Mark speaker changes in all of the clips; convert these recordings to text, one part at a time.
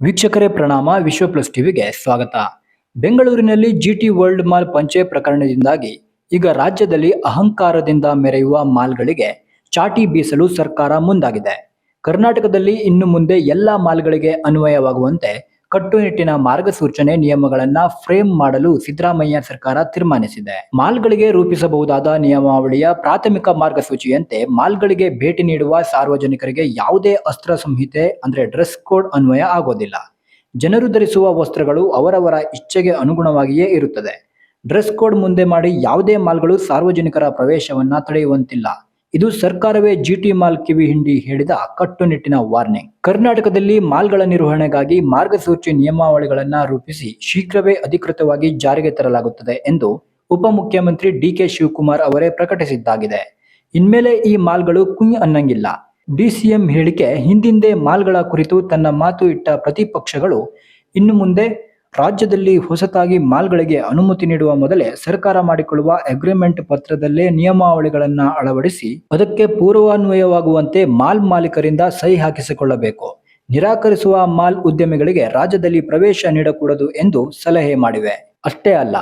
Speaker 1: ವೀಕ್ಷಕರೇ ಪ್ರಣಾಮ. ವಿಶ್ವ ಪ್ಲಸ್ ಟಿವಿಗೆ ಸ್ವಾಗತ. ಬೆಂಗಳೂರಿನಲ್ಲಿ ಜಿಟಿ ವರ್ಲ್ಡ್ ಮಾಲ್ ಪಂಚೆ ಪ್ರಕರಣದಿಂದಾಗಿ ಈಗ ರಾಜ್ಯದಲ್ಲಿ ಅಹಂಕಾರದಿಂದ ಮೆರೆಯುವ ಮಾಲ್ಗಳಿಗೆ ಚಾಟಿ ಬೀಸಲು ಸರ್ಕಾರ ಮುಂದಾಗಿದೆ. ಕರ್ನಾಟಕದಲ್ಲಿ ಇನ್ನು ಮುಂದೆ ಎಲ್ಲ ಮಾಲ್ಗಳಿಗೆ ಅನ್ವಯವಾಗುವಂತೆ ಕಟ್ಟುನಿಟ್ಟಿನ ಮಾರ್ಗಸೂಚನೆ ನಿಯಮಗಳನ್ನ ಫ್ರೇಮ್ ಮಾಡಲು ಸಿದ್ದರಾಮಯ್ಯ ಸರ್ಕಾರ ತೀರ್ಮಾನಿಸಿದೆ. ಮಾಲ್ಗಳಿಗೆ ರೂಪಿಸಬಹುದಾದ ನಿಯಮಾವಳಿಯ ಪ್ರಾಥಮಿಕ ಮಾರ್ಗಸೂಚಿಯಂತೆ ಮಾಲ್ಗಳಿಗೆ ಭೇಟಿ ನೀಡುವ ಸಾರ್ವಜನಿಕರಿಗೆ ಯಾವುದೇ ಅಸ್ತ್ರ ಸಂಹಿತೆ ಅಂದ್ರೆ ಡ್ರೆಸ್ ಕೋಡ್ ಅನ್ವಯ ಆಗೋದಿಲ್ಲ. ಜನರು ಧರಿಸುವ ವಸ್ತ್ರಗಳು ಅವರವರ ಇಚ್ಛೆಗೆ ಅನುಗುಣವಾಗಿಯೇ ಇರುತ್ತದೆ. ಡ್ರೆಸ್ ಕೋಡ್ ಮುಂದೆ ಮಾಡಿ ಯಾವುದೇ ಮಾಲ್ಗಳು ಸಾರ್ವಜನಿಕರ ಪ್ರವೇಶವನ್ನ ತಡೆಯುವಂತಿಲ್ಲ. ಇದು ಸರ್ಕಾರವೇ ಜಿಟಿ ಮಾಲ್ ಕಿವಿ ಹಿಂಡಿ ಹೇಳಿದ ಕಟ್ಟುನಿಟ್ಟಿನ ವಾರ್ನಿಂಗ್. ಕರ್ನಾಟಕದಲ್ಲಿ ಮಾಲ್ಗಳ ನಿರ್ವಹಣೆಗಾಗಿ ಮಾರ್ಗಸೂಚಿ ನಿಯಮಾವಳಿಗಳನ್ನ ರೂಪಿಸಿ ಶೀಘ್ರವೇ ಅಧಿಕೃತವಾಗಿ ಜಾರಿಗೆ ತರಲಾಗುತ್ತದೆ ಎಂದು ಉಪಮುಖ್ಯಮಂತ್ರಿ ಡಿಕೆ ಶಿವಕುಮಾರ್ ಅವರೇ ಪ್ರಕಟಿಸಿದ್ದಾಗಿದೆ. ಇನ್ಮೇಲೆ ಈ ಮಾಲ್ಗಳು ಕುಂಯ್ ಅನ್ನಂಗಿಲ್ಲ. ಡಿಸಿಎಂ ಹೇಳಿಕೆ ಹಿಂದಿಂದೆ ಮಾಲ್ಗಳ ಕುರಿತು ತನ್ನ ಮಾತು ಇಟ್ಟ ಪ್ರತಿಪಕ್ಷಗಳು ಇನ್ನು ಮುಂದೆ ರಾಜ್ಯದಲ್ಲಿ ಹೊಸತಾಗಿ ಮಾಲ್ಗಳಿಗೆ ಅನುಮತಿ ನೀಡುವ ಮೊದಲೇ ಸರ್ಕಾರ ಮಾಡಿಕೊಳ್ಳುವ ಅಗ್ರಿಮೆಂಟ್ ಪತ್ರದಲ್ಲೇ ನಿಯಮಾವಳಿಗಳನ್ನ ಅಳವಡಿಸಿ ಅದಕ್ಕೆ ಪೂರ್ವಾನ್ವಯವಾಗುವಂತೆ ಮಾಲ್ ಮಾಲೀಕರಿಂದ ಸಹಿ ಹಾಕಿಸಿಕೊಳ್ಳಬೇಕು. ನಿರಾಕರಿಸುವ ಮಾಲ್ ಉದ್ಯಮಿಗಳಿಗೆ ರಾಜ್ಯದಲ್ಲಿ ಪ್ರವೇಶ ನೀಡಕೂಡದು ಎಂದು ಸಲಹೆ ಮಾಡಿವೆ. ಅಷ್ಟೇ ಅಲ್ಲ,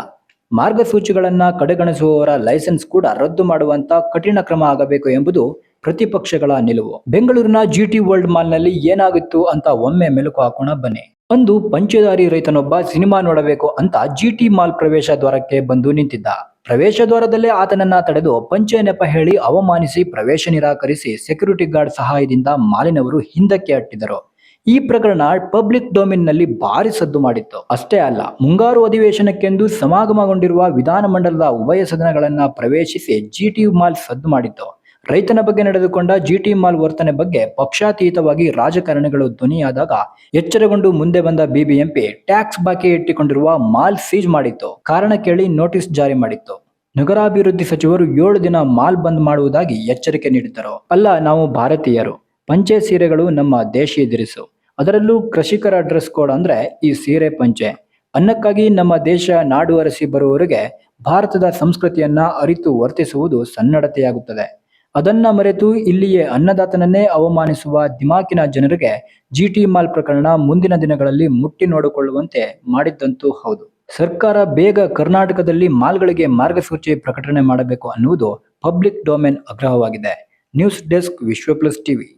Speaker 1: ಮಾರ್ಗಸೂಚಿಗಳನ್ನ ಕಡೆಗಣಿಸುವವರ ಲೈಸೆನ್ಸ್ ಕೂಡ ರದ್ದು ಮಾಡುವಂತ ಕಠಿಣ ಕ್ರಮ ಆಗಬೇಕು ಎಂಬುದು ಪ್ರತಿಪಕ್ಷಗಳ ನಿಲುವು. ಬೆಂಗಳೂರಿನ ಜಿಟಿ ವರ್ಲ್ಡ್ ಮಾಲ್ನಲ್ಲಿ ಏನಾಗಿತ್ತು ಅಂತ ಒಮ್ಮೆ ಮೆಲುಕು ಹಾಕೋಣ ಬನ್ನಿ. ಒಂದು ಪಂಚೆದಾರಿ ರೈತನೊಬ್ಬ ಸಿನಿಮಾ ನೋಡಬೇಕು ಅಂತ ಜಿಟಿ ಮಾಲ್ ಪ್ರವೇಶ ದ್ವಾರಕ್ಕೆ ಬಂದು ನಿಂತಿದ್ದ. ಪ್ರವೇಶ ದ್ವಾರದಲ್ಲೇ ಆತನನ್ನ ತಡೆದು ಪಂಚೆ ನೆಪ ಹೇಳಿ ಅವಮಾನಿಸಿ ಪ್ರವೇಶ ನಿರಾಕರಿಸಿ ಸೆಕ್ಯೂರಿಟಿ ಗಾರ್ಡ್ ಸಹಾಯದಿಂದ ಮಾಲಿನವರು ಹಿಂದಕ್ಕೆ ಅಟ್ಟಿದರು. ಈ ಪ್ರಕರಣ ಪಬ್ಲಿಕ್ ಡೊಮೇನ್ ನಲ್ಲಿ ಭಾರಿ ಸದ್ದು ಮಾಡಿತ್ತು. ಅಷ್ಟೇ ಅಲ್ಲ, ಮುಂಗಾರು ಅಧಿವೇಶನಕ್ಕೆಂದು ಸಮಾಗಮಗೊಂಡಿರುವ ವಿಧಾನಮಂಡಲದ ಉಭಯ ಸದನಗಳನ್ನ ಪ್ರವೇಶಿಸಿ ಜಿಟಿ ಮಾಲ್ ಸದ್ದು ಮಾಡಿತ್ತು. ರೈತನ ಬಗ್ಗೆ ನಡೆದುಕೊಂಡ ಜಿಟಿ ಮಾಲ್ ವರ್ತನೆ ಬಗ್ಗೆ ಪಕ್ಷಾತೀತವಾಗಿ ರಾಜಕಾರಣಿಗಳು ಧ್ವನಿಯಾದಾಗ ಎಚ್ಚರಗೊಂಡು ಮುಂದೆ ಬಂದ ಬಿಬಿಎಂಪಿ ಟ್ಯಾಕ್ಸ್ ಬಾಕಿ ಇಟ್ಟುಕೊಂಡಿರುವ ಮಾಲ್ ಸೀಜ್ ಮಾಡಿತ್ತು. ಕಾರಣ ಕೇಳಿ ನೋಟಿಸ್ ಜಾರಿ ಮಾಡಿತ್ತು. ನಗರಾಭಿವೃದ್ಧಿ ಸಚಿವರು 7 ದಿನ ಮಾಲ್ ಬಂದ್ ಮಾಡುವುದಾಗಿ ಎಚ್ಚರಿಕೆ ನೀಡಿದ್ದರು. ಅಲ್ಲ, ನಾವು ಭಾರತೀಯರು, ಪಂಚೆ ಸೀರೆಗಳು ನಮ್ಮ ದೇಶೀಯ ದಿರಿಸು. ಅದರಲ್ಲೂ ಕೃಷಿಕರ ಡ್ರೆಸ್ ಕೋಡ್ ಅಂದ್ರೆ ಈ ಸೀರೆ ಪಂಚೆ. ಅನ್ನಕ್ಕಾಗಿ ನಮ್ಮ ದೇಶ ನಾಡು ಅರಸಿ ಬರುವವರಿಗೆ ಭಾರತದ ಸಂಸ್ಕೃತಿಯನ್ನ ಅರಿತು ವರ್ತಿಸುವುದು ಸನ್ನಡತೆಯಾಗುತ್ತದೆ. ಅದನ್ನ ಮರೆತು ಇಲ್ಲಿಯೇ ಅನ್ನದಾತನನ್ನೇ ಅವಮಾನಿಸುವ ದಿಮಾಕಿನ ಜನರಿಗೆ ಜಿಟಿ ಮಾಲ್ ಪ್ರಕರಣ ಮುಂದಿನ ದಿನಗಳಲ್ಲಿ ಮುಟ್ಟಿ ನೋಡಿಕೊಳ್ಳುವಂತೆ ಮಾಡಿದ್ದಂತೂ ಹೌದು. ಸರ್ಕಾರ ಬೇಗ ಕರ್ನಾಟಕದಲ್ಲಿ ಮಾಲ್ಗಳಿಗೆ ಮಾರ್ಗಸೂಚಿ ಪ್ರಕಟಣೆ ಮಾಡಬೇಕು ಅನ್ನುವುದು ಪಬ್ಲಿಕ್ ಡೊಮೇನ್ ಆಗ್ರಹವಾಗಿದೆ. ನ್ಯೂಸ್ ಡೆಸ್ಕ್, ವಿಶ್ವ ಪ್ಲಸ್ ಟಿವಿ.